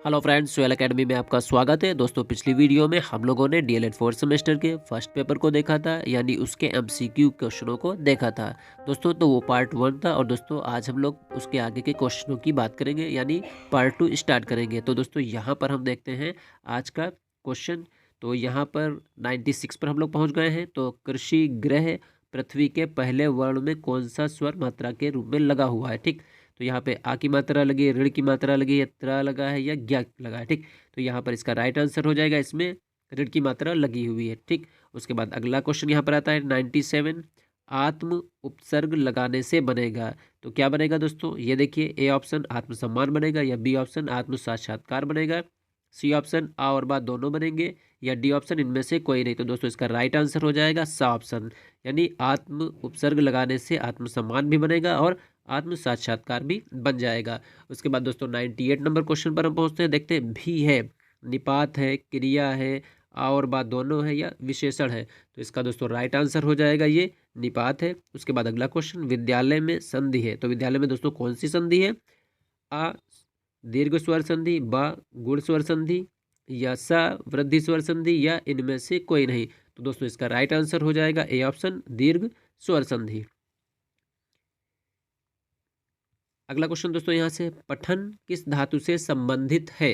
Hello friends, soil academy में आपका स्वागत है। दोस्तों, पिछली वीडियो में हम लोगों ने डीएलएड फोर्थ सेमेस्टर के फर्स्ट पेपर को देखा था, यानी उसके एमसीक्यू क्वेश्चनों को देखा था दोस्तों। तो वो पार्ट 1 था और दोस्तों आज हम लोग उसके आगे के क्वेश्चनों की बात करेंगे, यानी पार्ट 2 स्टार्ट करेंगे। तो दोस्तों यहाँ पर हम देखते हैं आज का क्वेश्चन। तो यहाँ पर 96 पर हम लोग पहुँच गए हैं। तो कृषि ग्रह पृथ्वी के पहले वर्ण में कौन सा स्वर मात्रा के रूप में लगा हुआ है। ठीक, तो यहाँ पे आ की मात्रा लगी है, ऋण की मात्रा लगी है, त्रा लगा है या ज्ञा लगा है। ठीक, तो यहाँ पर इसका राइट आंसर हो जाएगा, इसमें ऋण की मात्रा लगी हुई है। ठीक, उसके बाद अगला क्वेश्चन यहाँ पर आता है 97, आत्म उपसर्ग लगाने से बनेगा। तो क्या बनेगा दोस्तों, ये देखिए, ए ऑप्शन आत्मसम्मान बनेगा, या बी ऑप्शन आत्म साक्षात्कार बनेगा, सी ऑप्शन आ और बा दोनों बनेंगे, या डी ऑप्शन इनमें से कोई नहीं। तो दोस्तों इसका राइट आंसर हो जाएगा सा ऑप्शन, यानी आत्म उपसर्ग लगाने से आत्मसम्मान भी बनेगा और आत्म साक्षात्कार भी बन जाएगा। उसके बाद दोस्तों 98 नंबर क्वेश्चन पर हम पहुंचते हैं। देखते हैं, भी है, निपात है, क्रिया है, आ और बा दोनों है, या विशेषण है। तो इसका दोस्तों राइट आंसर हो जाएगा ये निपात है। उसके बाद अगला क्वेश्चन, विद्यालय में संधि है। तो विद्यालय में दोस्तों कौन सी संधि है, आ दीर्घ स्वर संधि, बा गुण स्वर संधि, या सा वृद्धि स्वर संधि, या इनमें से कोई नहीं। तो दोस्तों इसका राइट आंसर हो जाएगा ए ऑप्शन दीर्घ स्वर संधि। अगला क्वेश्चन दोस्तों यहाँ से, पठन किस धातु से संबंधित है।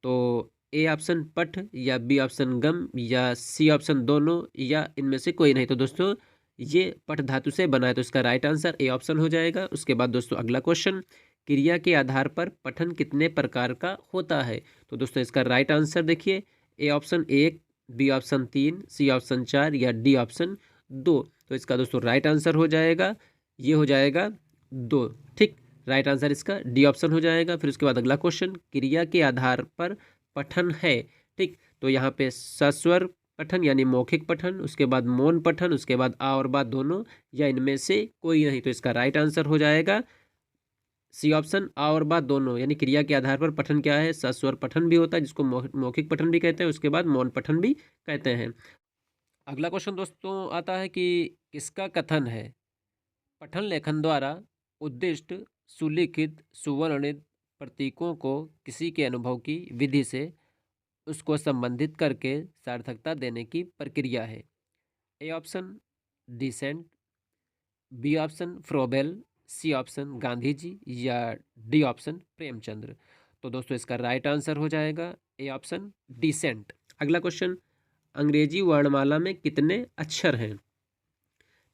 तो ए ऑप्शन पठ, या बी ऑप्शन गम, या सी ऑप्शन दोनों, या इनमें से कोई नहीं। तो दोस्तों ये पठ धातु से बना है, तो इसका राइट आंसर ए ऑप्शन हो जाएगा। उसके बाद दोस्तों अगला क्वेश्चन, क्रिया के आधार पर पठन कितने प्रकार का होता है। तो दोस्तों इसका राइट आंसर देखिए, A option 1, B option 3, C option 4, या डी ऑप्शन 2। तो इसका दोस्तों राइट आंसर हो जाएगा, ये हो जाएगा 2। ठीक, राइट आंसर इसका डी ऑप्शन हो जाएगा। फिर उसके बाद अगला क्वेश्चन, क्रिया के आधार पर पठन है। ठीक, तो यहाँ पे सस्वर पठन यानी मौखिक पठन, उसके बाद मौन पठन, उसके बाद आ और बा दोनों, या इनमें से कोई नहीं। तो इसका राइट आंसर हो जाएगा सी ऑप्शन आ और बा दोनों, यानी क्रिया के आधार पर पठन क्या है, सस्वर पठन भी होता है जिसको मौखिक पठन भी कहते हैं, उसके बाद मौन पठन भी कहते हैं। अगला क्वेश्चन दोस्तों आता है कि किसका कथन है, पठन लेखन द्वारा उद्दिष्ट सुलिखित सुवर्णित प्रतीकों को किसी के अनुभव की विधि से उसको संबंधित करके सार्थकता देने की प्रक्रिया है। ए ऑप्शन डिसेंट, B option Froebel, C option Gandhi ji, या डी ऑप्शन प्रेमचंद्र। तो दोस्तों इसका राइट आंसर हो जाएगा ए ऑप्शन डिसेंट। अगला क्वेश्चन, अंग्रेजी वर्णमाला में कितने अक्षर हैं।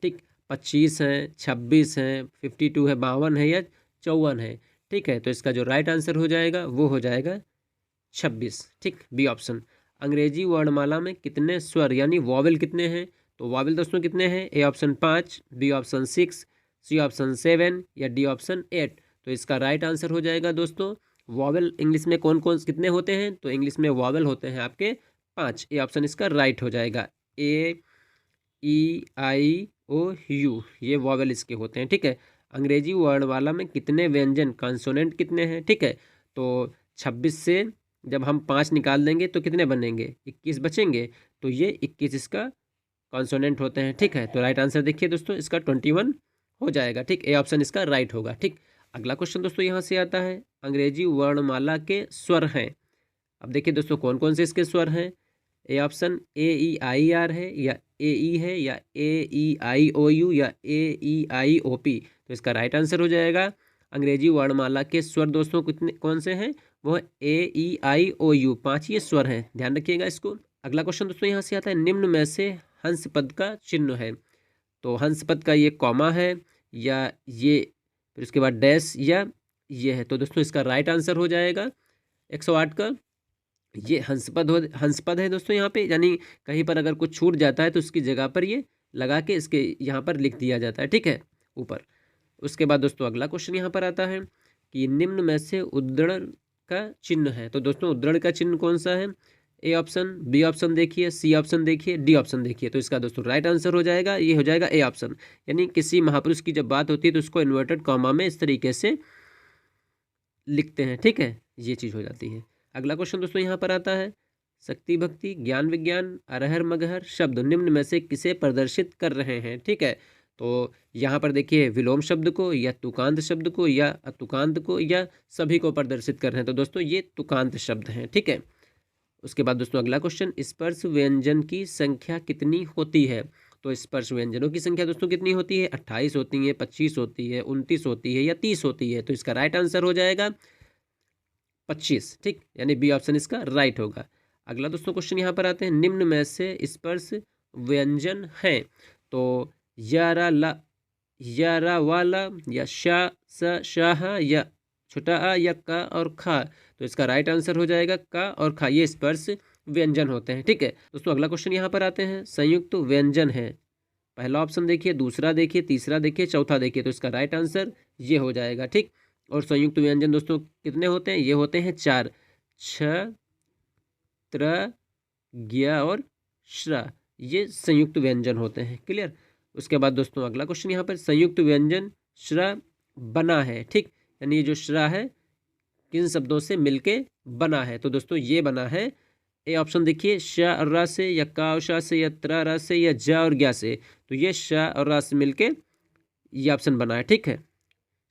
ठीक, 25 हैं, 26 हैं, 52 है, 52 है, या 54 है। ठीक है, तो इसका जो राइट आंसर हो जाएगा वो हो जाएगा 26। ठीक, बी ऑप्शन। अंग्रेजी वर्णमाला में कितने स्वर यानी वॉवेल कितने हैं। तो वॉवेल दोस्तों कितने हैं, A option 5, B option 6, C option 7, या डी ऑप्शन 8। तो इसका राइट आंसर हो जाएगा दोस्तों, वॉवेल इंग्लिश में कौन कौन कितने होते हैं। तो इंग्लिश में वॉवेल होते हैं आपके 5। ए ऑप्शन इसका राइट हो जाएगा, ए ई आई ओ यू, ये वॉवेल इसके होते हैं। ठीक है, अंग्रेजी वर्णमाला में कितने व्यंजन कॉन्सोनेंट कितने हैं। ठीक है, तो 26 से जब हम 5 निकाल देंगे तो कितने बनेंगे, 21 बचेंगे। तो ये 21 इसका कॉन्सोनेंट होते हैं। ठीक है, तो राइट आंसर देखिए दोस्तों, इसका 21 हो जाएगा। ठीक, ए ऑप्शन इसका राइट होगा। ठीक, अगला क्वेश्चन दोस्तों यहाँ से आता है, अंग्रेजी वर्णमाला के स्वर हैं। अब देखिए दोस्तों कौन कौन से इसके स्वर हैं। A option A E I R है, या ए ई है, या ए ई आई ओ यू, या ए ई आई ओ पी। तो इसका राइट आंसर हो जाएगा, अंग्रेजी वर्णमाला के स्वर दोस्तों कितने कौन से हैं, वो ए ई आई ओ यू, 5 ये स्वर हैं, ध्यान रखिएगा इसको। अगला क्वेश्चन दोस्तों यहाँ से आता है, निम्न में से हंस पद का चिन्ह है। तो हंस पद का ये कॉमा है, या ये फिर उसके बाद डैश, या ये है। तो दोस्तों इसका राइट आंसर हो जाएगा 108 का ये हंसपद है दोस्तों यहाँ पे, यानी कहीं पर अगर कुछ छूट जाता है तो उसकी जगह पर ये लगा के इसके यहाँ पर लिख दिया जाता है। ठीक है, ऊपर। उसके बाद दोस्तों अगला क्वेश्चन यहाँ पर आता है कि निम्न में से उद्धरण का चिन्ह है। तो दोस्तों उद्धरण का चिन्ह कौन सा है, ए ऑप्शन, बी ऑप्शन देखिए, सी ऑप्शन देखिए, डी ऑप्शन देखिए। तो इसका दोस्तों राइट आंसर हो जाएगा, ये हो जाएगा ए ऑप्शन, यानी किसी महापुरुष की जब बात होती है तो उसको इन्वर्टेड कॉमा में इस तरीके से लिखते हैं। ठीक है, ये चीज़ हो जाती है। अगला क्वेश्चन दोस्तों यहाँ पर आता है, शक्ति भक्ति ज्ञान विज्ञान अरहर मगहर शब्द निम्न में से किसे प्रदर्शित कर रहे हैं। ठीक है, तो यहाँ पर देखिए विलोम शब्द को या तुकांत शब्द को या अतुकांत को या सभी को प्रदर्शित कर रहे हैं। तो दोस्तों ये तुकांत शब्द हैं, ठीक है। उसके बाद दोस्तों अगला क्वेश्चन, स्पर्श व्यंजन की संख्या कितनी होती है? तो स्पर्श व्यंजनों की संख्या दोस्तों कितनी होती है? 28 होती है, 25 होती है, 29 होती है या 30 होती है। तो इसका राइट आंसर हो जाएगा 25, ठीक, यानी बी ऑप्शन इसका राइट होगा। अगला दोस्तों क्वेश्चन यहाँ पर आते हैं, निम्न में से स्पर्श व्यंजन है तो यारा ला, यारा वाला या शा स शाह या छोटा आ या का और खा। तो इसका राइट आंसर हो जाएगा का और खा, ये स्पर्श व्यंजन होते हैं, ठीक है। दोस्तों अगला क्वेश्चन यहाँ पर आते हैं, संयुक्त व्यंजन है। पहला ऑप्शन देखिए, दूसरा देखिए, तीसरा देखिए, चौथा देखिए। तो इसका राइट आंसर ये हो जाएगा, ठीक। और संयुक्त व्यंजन दोस्तों कितने होते हैं? ये होते हैं 4, छ, त्र, ज्ञ और श्र, ये संयुक्त व्यंजन होते हैं। क्लियर। उसके बाद दोस्तों अगला क्वेश्चन यहाँ पर, संयुक्त व्यंजन श्र बना है, ठीक, यानी ये जो श्र है किन शब्दों से मिलके बना है? तो दोस्तों ये बना है, ए ऑप्शन देखिए, श और रा से या का और शा से या त्र रा से या ज और ज्ञ से। तो ये श और रा से मिलके ये ऑप्शन बना है, ठीक है,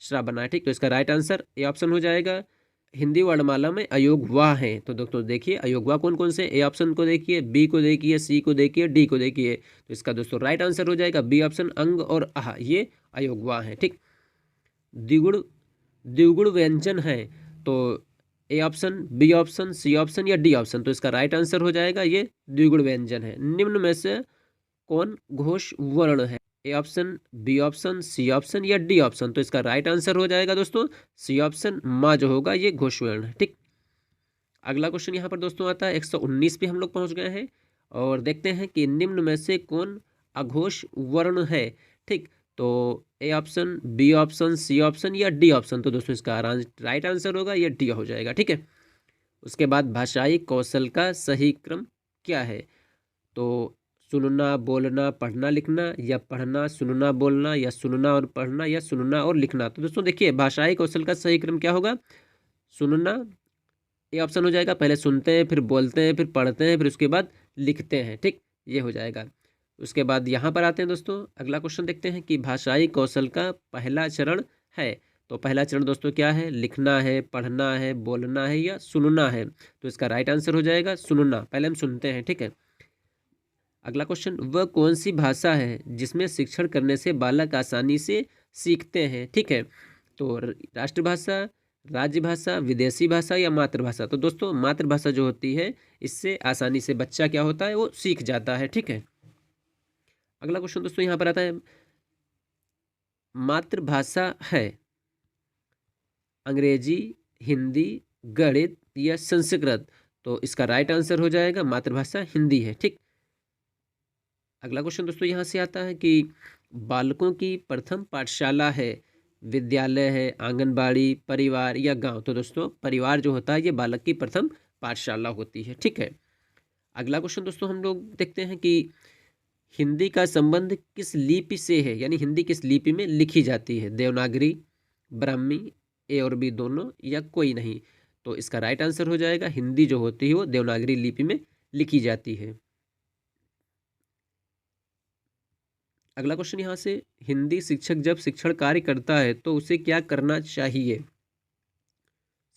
श्रा बना है, ठीक। तो इसका राइट आंसर ए ऑप्शन हो जाएगा। हिंदी वर्णमाला में अयोगवा है। तो दोस्तों देखिए अयोगवा कौन कौन से, ए ऑप्शन को देखिए, बी को देखिए, सी को देखिए, डी को देखिए। तो इसका दोस्तों राइट आंसर हो जाएगा बी ऑप्शन, अंग और आह, ये अयोगवा है, ठीक। द्विगुण, द्विगुण व्यंजन है तो A option, B option, C option या डी ऑप्शन। तो इसका राइट आंसर हो जाएगा ये द्विगुण व्यंजन है। निम्न में से कौन घोष वर्ण है? A option, B option, C option या डी ऑप्शन। तो इसका राइट आंसर हो जाएगा दोस्तों सी ऑप्शन, माँ जो होगा ये घोष वर्ण है, ठीक। अगला क्वेश्चन यहाँ पर दोस्तों आता है 119 पे हम लोग पहुँच गए हैं और देखते हैं कि निम्न में से कौन अघोष वर्ण है, ठीक। तो A option, B option, C option या डी ऑप्शन। तो दोस्तों इसका राइट आंसर होगा ये डी हो जाएगा, ठीक है। उसके बाद भाषाई कौशल का सही क्रम क्या है? तो सुनना, बोलना, पढ़ना, लिखना या पढ़ना, सुनना, बोलना या सुनना और पढ़ना या सुनना और लिखना। तो दोस्तों देखिए भाषाई कौशल का सही क्रम क्या होगा? सुनना, ये ऑप्शन हो जाएगा। पहले सुनते हैं, फिर बोलते हैं, फिर पढ़ते हैं, फिर उसके बाद लिखते हैं, ठीक, ये हो जाएगा। उसके बाद यहाँ पर आते हैं दोस्तों, अगला क्वेश्चन देखते हैं कि भाषाई कौशल का पहला चरण है। तो पहला चरण दोस्तों क्या है? लिखना है, पढ़ना है, बोलना है या सुनना है। तो इसका राइट आंसर हो जाएगा सुनना, पहले हम सुनते हैं, ठीक है। अगला क्वेश्चन, वह कौन सी भाषा है जिसमें शिक्षण करने से बालक आसानी से सीखते हैं, ठीक है। तो राष्ट्रभाषा, राज्य भाषा, विदेशी भाषा या मातृभाषा। तो दोस्तों मातृभाषा जो होती है इससे आसानी से बच्चा क्या होता है, वो सीख जाता है, ठीक है। अगला क्वेश्चन दोस्तों यहाँ पर आता है, मातृभाषा है अंग्रेजी, हिंदी, गणित या संस्कृत। तो इसका राइट आंसर हो जाएगा मातृभाषा हिंदी है, ठीक। अगला क्वेश्चन दोस्तों यहाँ से आता है कि बालकों की प्रथम पाठशाला है, विद्यालय है, आंगनबाड़ी, परिवार या गांव। तो दोस्तों परिवार जो होता है ये बालक की प्रथम पाठशाला होती है, ठीक है। अगला क्वेश्चन दोस्तों हम लोग देखते हैं कि हिंदी का संबंध किस लिपि से है, यानी हिंदी किस लिपि में लिखी जाती है? देवनागरी, ब्राह्मी, ए और बी दोनों या कोई नहीं। तो इसका राइट आंसर हो जाएगा हिंदी जो होती है वो देवनागरी लिपि में लिखी जाती है। अगला क्वेश्चन यहाँ से, हिंदी शिक्षक जब शिक्षण कार्य करता है तो उसे क्या करना चाहिए?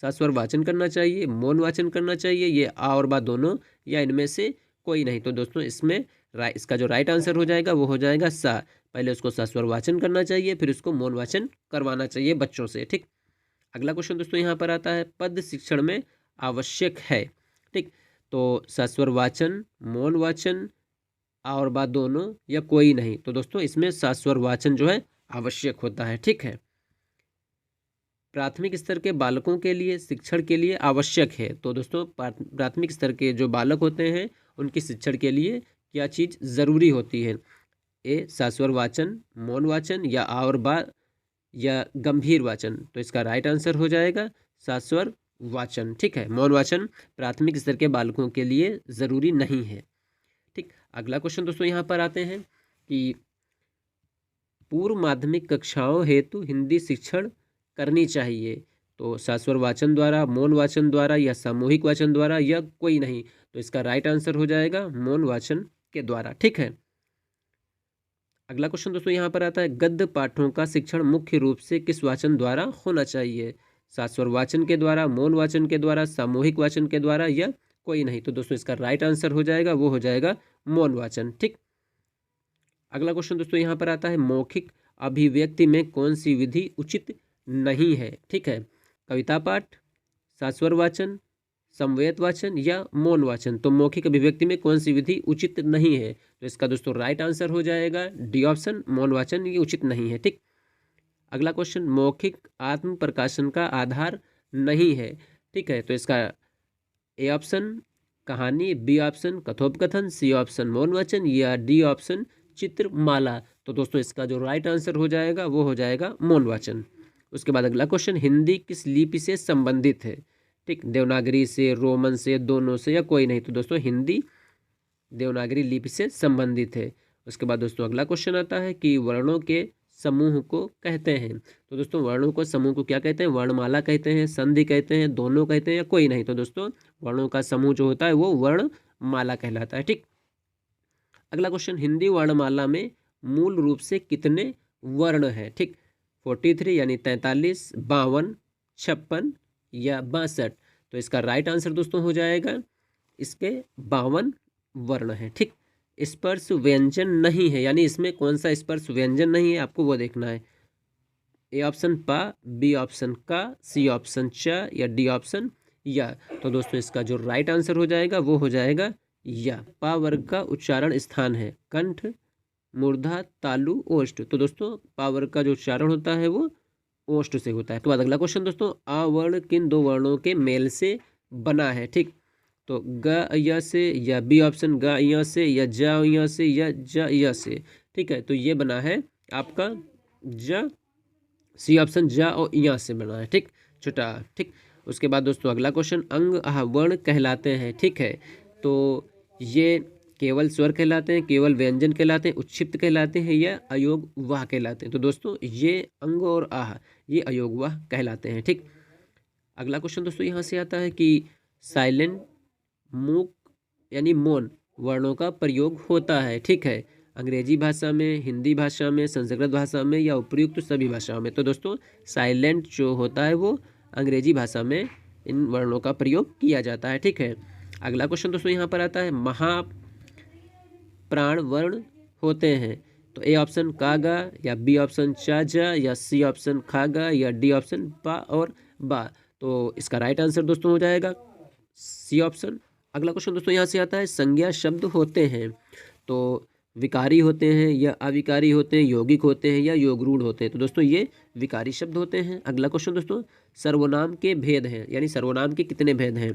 सस्वर वाचन करना चाहिए, मौन वाचन करना चाहिए, ये आ और बा दोनों या इनमें से कोई नहीं। तो दोस्तों इसमें इसका जो राइट आंसर हो जाएगा वो हो जाएगा सा, पहले उसको सस्वर वाचन करना चाहिए, फिर उसको मौन वाचन करवाना चाहिए बच्चों से, ठीक। अगला क्वेश्चन दोस्तों यहाँ पर आता है, पद शिक्षण में आवश्यक है, ठीक। तो सस्वर वाचन, मौन वाचन, आ और बा दोनों या कोई नहीं। तो दोस्तों इसमें सस्वर वाचन जो है आवश्यक होता है, ठीक है। प्राथमिक स्तर के बालकों के लिए शिक्षण के लिए आवश्यक है। तो दोस्तों प्राथमिक स्तर के जो बालक होते हैं उनकी शिक्षण के लिए क्या चीज़ ज़रूरी होती है? ए सस्वर वाचन, मौन वाचन या आ और बा या गंभीर वाचन। तो इसका राइट आंसर हो जाएगा सस्वर वाचन, ठीक है। मौन वाचन प्राथमिक स्तर के बालकों के लिए ज़रूरी नहीं है, ठीक। अगला क्वेश्चन दोस्तों यहाँ पर आते हैं कि पूर्व माध्यमिक कक्षाओं हेतु हिंदी शिक्षण करनी चाहिए। तो सस्वर वाचन द्वारा, मौन वाचन द्वारा या सामूहिक वाचन द्वारा या कोई नहीं। तो इसका राइट आंसर हो जाएगा मौन वाचन के द्वारा, ठीक है। अगला क्वेश्चन दोस्तों यहाँ पर आता है, गद्य पाठों का शिक्षण मुख्य रूप से किस वाचन द्वारा होना चाहिए? शास्वर वाचन के द्वारा, मौन वाचन के द्वारा, सामूहिक वाचन के द्वारा या कोई नहीं? तो दोस्तों इसका राइट आंसर हो जाएगा, वो हो जाएगा मौन वाचन। ठीक। अगला क्वेश्चन दोस्तों यहाँ पर आता है, मौखिक अभिव्यक्ति में कौन सी विधि उचित नहीं है? ठीक है, कविता पाठ, शास्वर वाचन, समवेत वाचन या मौन वाचन। तो मौखिक अभिव्यक्ति में कौन सी विधि उचित नहीं है? तो इसका दोस्तों राइट आंसर हो जाएगा डी ऑप्शन, मौन वाचन ये उचित नहीं है। ठीक। अगला क्वेश्चन, मौखिक आत्म प्रकाशन का आधार नहीं है। ठीक है, तो इसका ए ऑप्शन कहानी, बी ऑप्शन कथोपकथन, सी ऑप्शन मौन वाचन या डी ऑप्शन चित्रमाला। तो दोस्तों इसका जो राइट आंसर हो जाएगा वो हो जाएगा मौन वाचन। उसके बाद अगला क्वेश्चन, हिंदी किस लिपि से संबंधित है? ठीक, देवनागरी से, रोमन से, दोनों से या कोई नहीं? तो दोस्तों हिंदी देवनागरी लिपि से संबंधित है। उसके बाद दोस्तों अगला क्वेश्चन आता है कि वर्णों के समूह को कहते हैं। तो दोस्तों वर्णों को समूह को क्या कहते हैं? वर्णमाला कहते हैं, संधि कहते हैं, दोनों कहते हैं या कोई नहीं? तो दोस्तों वर्णों का समूह जो होता है वो वर्णमाला कहलाता है। ठीक। अगला क्वेश्चन, हिंदी वर्णमाला में मूल रूप से कितने वर्ण हैं? ठीक, 43 यानी 43, 52, 56 या 62? तो इसका राइट आंसर दोस्तों हो जाएगा इसके 52 वर्ण हैं। ठीक। स्पर्श व्यंजन नहीं है, यानी इसमें कौन सा स्पर्श व्यंजन नहीं है आपको वो देखना है। ए ऑप्शन पा, बी ऑप्शन का, सी ऑप्शन च या डी ऑप्शन या? तो दोस्तों इसका जो राइट आंसर हो जाएगा वो हो जाएगा या। पा वर्ग का उच्चारण स्थान है कंठ, मूर्धा, तालु, ओष्ठ। तो दोस्तों पा वर्ग का जो उच्चारण होता है वो ओष्ठ से होता है। तो बाद अगला क्वेश्चन दोस्तों, आ वर्ण किन दो वर्णों के मेल से बना है? ठीक, तो ग य से या बी ऑप्शन ग य से या ज य से या ज य से? ठीक है, तो ये बना है आपका ज, सी ऑप्शन ज और य से बना है। ठीक, छोटा। ठीक। उसके बाद दोस्तों अगला क्वेश्चन, अंग आह वर्ण कहलाते हैं। ठीक है, तो ये केवल स्वर कहलाते हैं, केवल व्यंजन कहलाते हैं, उच्छिप्त कहलाते हैं या अयोग वाह कहलाते हैं? तो दोस्तों ये अंग और आह ये अयोग वाह कहलाते हैं। ठीक। अगला क्वेश्चन दोस्तों यहाँ से आता है कि साइलेंट, मूक यानी मौन वर्णों का प्रयोग होता है। ठीक है, अंग्रेजी भाषा में, हिंदी भाषा में, संस्कृत भाषा में या उपयुक्त सभी भाषाओं में? तो दोस्तों साइलेंट जो होता है वो अंग्रेजी भाषा में इन वर्णों का प्रयोग किया जाता है। ठीक है। अगला क्वेश्चन दोस्तों यहाँ पर आता है, महाप्राण वर्ण होते हैं। तो ए ऑप्शन का गा या बी ऑप्शन चा जा या सी ऑप्शन खा गा या डी ऑप्शन पा और बा? तो इसका राइट आंसर दोस्तों हो जाएगा सी ऑप्शन। अगला क्वेश्चन दोस्तों यहाँ से आता है, संज्ञा शब्द होते हैं तो विकारी होते हैं या अविकारी होते हैं, यौगिक होते हैं या योगरूढ़ होते हैं? तो दोस्तों ये विकारी शब्द होते हैं। अगला क्वेश्चन दोस्तों, सर्वनाम के भेद हैं, यानी सर्वनाम के कितने भेद हैं?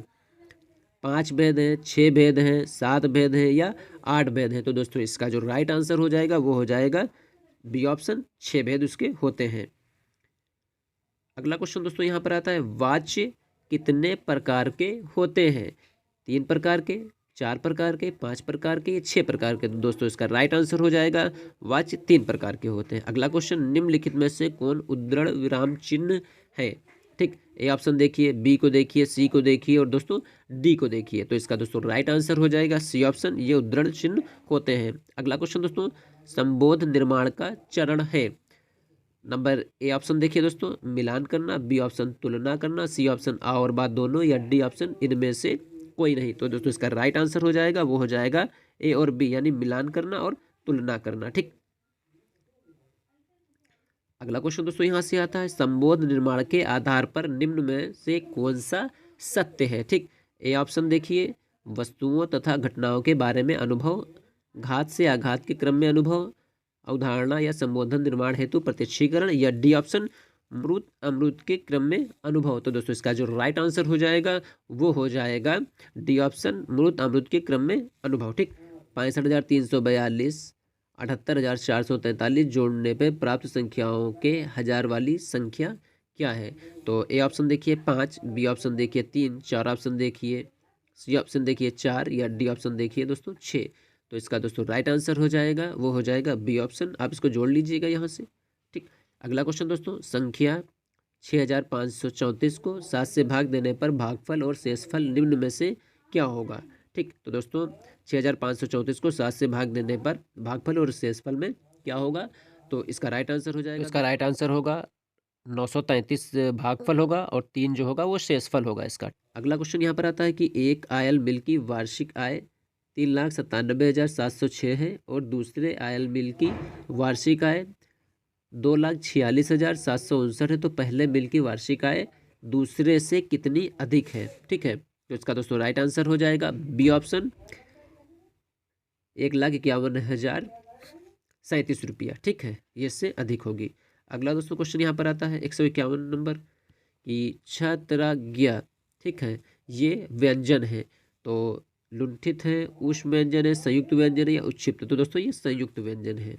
5 भेद हैं, 6 भेद हैं, 7 भेद हैं या 8 भेद हैं? तो दोस्तों इसका जो राइट आंसर हो जाएगा वो हो जाएगा बी ऑप्शन, 6 भेद उसके होते हैं। अगला क्वेश्चन दोस्तों यहाँ पर आता है, वाच्य कितने प्रकार के होते हैं? 3 प्रकार के, 4 प्रकार के, 5 प्रकार के या 6 प्रकार के? तो दोस्तों इसका राइट आंसर हो जाएगा वाच्य 3 प्रकार के होते हैं। अगला क्वेश्चन, निम्नलिखित में से कौन उद्धरण विराम चिन्ह है? ठीक, ए ऑप्शन देखिए, बी को देखिए, सी को देखिए और दोस्तों डी को देखिए। तो इसका दोस्तों राइट आंसर हो जाएगा सी ऑप्शन, ये उद्धरण चिन्ह होते हैं। अगला क्वेश्चन दोस्तों, संबोध निर्माण का चरण है। नंबर ए ऑप्शन देखिए दोस्तों, मिलान करना, बी ऑप्शन तुलना करना, सी ऑप्शन आ और बाद दोनों या डी ऑप्शन इनमें से कोई नहीं? तो दोस्तों इसका राइट आंसर हो जाएगा वो हो जाएगा ए और बी, यानी मिलान करना और तुलना करना। ठीक। अगला क्वेश्चन दोस्तों यहाँ से आता है, संबोध निर्माण के आधार पर निम्न में से कौन सा सत्य है? ठीक, ए ऑप्शन देखिए, वस्तुओं तथा घटनाओं के बारे में अनुभव, घात से आघात के क्रम में अनुभव, अवधारणा या संबोधन निर्माण हेतु प्रत्यक्षीकरण या डी ऑप्शन मृत अमृत के क्रम में अनुभव? तो दोस्तों इसका जो राइट आंसर हो जाएगा वो हो जाएगा डी ऑप्शन, मृत अमृत के क्रम में अनुभव। ठीक, 65,342 78,443 जोड़ने पे प्राप्त संख्याओं के हजार वाली संख्या क्या है? तो ए ऑप्शन देखिए 5, बी ऑप्शन देखिए 3, 4 ऑप्शन देखिए, सी ऑप्शन देखिए 4 या डी ऑप्शन देखिए दोस्तों 6। तो इसका दोस्तों राइट आंसर हो जाएगा वो हो जाएगा बी ऑप्शन। आप इसको जोड़ लीजिएगा यहाँ से। ठीक। अगला क्वेश्चन दोस्तों, संख्या 6534 को 7 से भाग देने पर भागफल और शेषफल निम्न में से क्या होगा? ठीक, तो दोस्तों 6534 को 7 से भाग देने पर भागफल और शेषफल में क्या होगा? तो इसका राइट आंसर हो जाएगा, इसका राइट आंसर होगा 933 भागफल होगा और 3 जो होगा वो शेषफल होगा इसका। अगला क्वेश्चन यहाँ पर आता है कि एक आयल मिल की वार्षिक आय 3,97,706 है और दूसरे आयल मिल की वार्षिक आय 2,46,759 है। तो पहले मिल की वार्षिक आय दूसरे से कितनी अधिक है? ठीक है, तो इसका दोस्तों राइट आंसर हो जाएगा बी ऑप्शन 1,51,037 रुपया। ठीक है, ये से अधिक होगी। अगला दोस्तों क्वेश्चन यहाँ पर आता है 151 नंबर कि छत्रज्ञ, ठीक है, ये व्यंजन है तो लुंठित है, उष्म व्यंजन है, संयुक्त व्यंजन है या उच्छिप्त? तो दोस्तों ये संयुक्त व्यंजन है।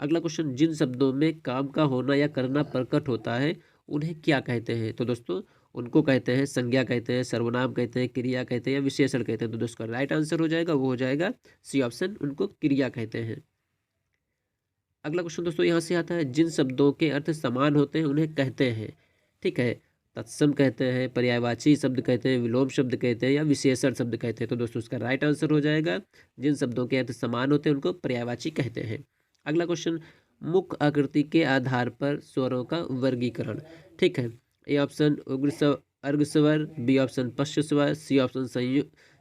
अगला क्वेश्चन, जिन शब्दों में काम का होना या करना प्रकट होता है उन्हें क्या कहते हैं? तो दोस्तों उनको कहते हैं संज्ञा कहते हैं, सर्वनाम कहते हैं, क्रिया कहते हैं या विशेषण कहते हैं? तो दोस्तों राइट आंसर हो जाएगा वो हो जाएगा सी ऑप्शन, उनको क्रिया कहते हैं। अगला क्वेश्चन दोस्तों यहाँ से आता है, जिन शब्दों के अर्थ समान होते हैं उन्हें कहते हैं, ठीक है, तत्सम कहते हैं, पर्यायवाची शब्द कहते हैं, विलोम शब्द कहते हैं या विशेषण शब्द कहते हैं? तो दोस्तों उसका राइट आंसर हो जाएगा जिन शब्दों के अर्थ समान होते हैं उनको पर्यायवाची कहते हैं। अगला क्वेश्चन, मुख आकृति के आधार पर स्वरों का वर्गीकरण, ठीक है, ए ऑप्शन उग्र स्वर, अर्घ स्वर, बी ऑप्शन पश्च स्वर, सी ऑप्शन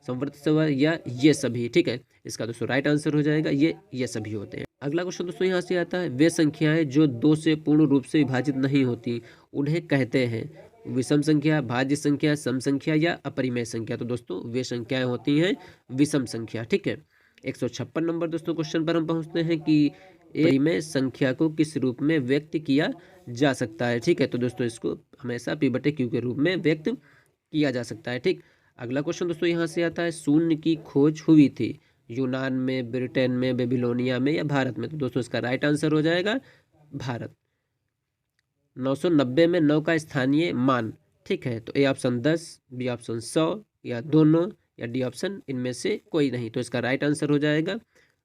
संवृत स्वर या ये सभी? ठीक है, इसका दोस्तों राइट आंसर हो जाएगा ये सभी होते हैं। अगला क्वेश्चन दोस्तों यहाँ से आता है, वे संख्याएं जो 2 से पूर्ण रूप से विभाजित नहीं होती उन्हें कहते हैं विषम संख्या, भाज्य संख्या, सम संख्या या अपरिमेय संख्या? तो दोस्तों वे संख्याएं होती हैं विषम संख्या। ठीक है, 156 नंबर दोस्तों क्वेश्चन पर हम पहुंचते हैं कि अपरिमेय संख्या को किस रूप में व्यक्त किया जा सकता है? ठीक है, तो दोस्तों इसको हमेशा P/Q के रूप में व्यक्त किया जा सकता है। ठीक, अगला क्वेश्चन दोस्तों यहाँ से आता है, शून्य की खोज हुई थी यूनान में, ब्रिटेन में, बेबीलोनिया में या भारत में? तो दोस्तों इसका राइट आंसर हो जाएगा भारत। 990 में 9 का स्थानीय मान, ठीक है, तो ए ऑप्शन 10, बी ऑप्शन 100 या दोनों या डी ऑप्शन इनमें से कोई नहीं? तो इसका राइट आंसर हो जाएगा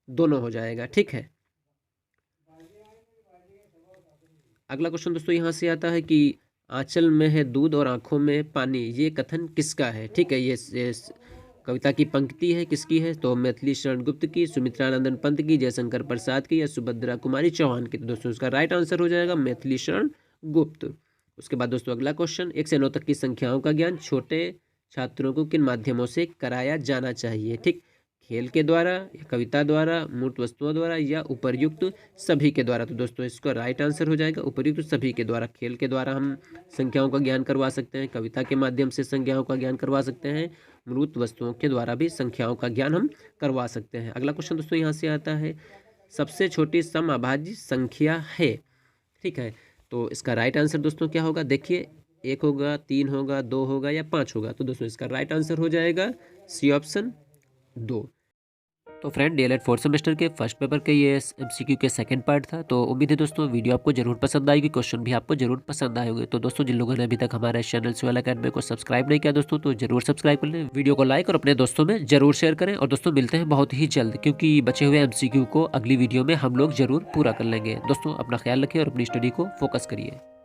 दोनों हो जाएगा। ठीक है, अगला क्वेश्चन दोस्तों यहाँ से आता है कि आंचल में है दूध और आंखों में पानी, ये कथन किसका है? ठीक है, ये कविता की पंक्ति है, किसकी है? तो मैथिली शरण गुप्त की, सुमित्रानंदन पंत की, जयशंकर प्रसाद की या सुभद्रा कुमारी चौहान की? तो दोस्तों इसका राइट आंसर हो जाएगा मैथिली शरण गुप्त। उसके बाद दोस्तों अगला क्वेश्चन, 1 से 9 तक की संख्याओं का ज्ञान छोटे छात्रों को किन माध्यमों से कराया जाना चाहिए? ठीक, खेल के द्वारा या कविता द्वारा, मूर्त वस्तुओं द्वारा या उपर्युक्त सभी के द्वारा? तो दोस्तों इसका राइट आंसर हो जाएगा उपर्युक्त सभी के द्वारा। खेल के द्वारा हम संख्याओं का ज्ञान करवा सकते हैं, कविता के माध्यम से संख्याओं का ज्ञान करवा सकते हैं, मूर्त वस्तुओं के द्वारा भी संख्याओं का ज्ञान हम करवा सकते हैं। अगला क्वेश्चन दोस्तों यहाँ से आता है, सबसे छोटी समअभाज्य संख्या है, ठीक है, तो इसका राइट आंसर दोस्तों क्या होगा? देखिए 1 होगा, 3 होगा, 2 होगा या 5 होगा? तो दोस्तों इसका राइट आंसर हो जाएगा सी ऑप्शन 2। तो फ्रेंड DLED 4th सेमेस्टर के फर्स्ट पेपर के ये MCQ के सेकंड पार्ट था। तो उम्मीद है दोस्तों वीडियो आपको जरूर पसंद आएगी, क्वेश्चन भी आपको जरूर पसंद आए होंगे। तो दोस्तों जिन लोगों ने अभी तक हमारे चैनल SOIL Academy को सब्सक्राइब नहीं किया दोस्तों, तो जरूर सब्सक्राइब कर लें, वीडियो को लाइक और अपने दोस्तों में जरूर शेयर करें। और दोस्तों मिलते हैं बहुत ही जल्द, क्योंकि बचे हुए MCQ को अगली वीडियो में हम लोग जरूर पूरा कर लेंगे। दोस्तों अपना ख्याल रखें और अपनी स्टडी को फोकस करिए।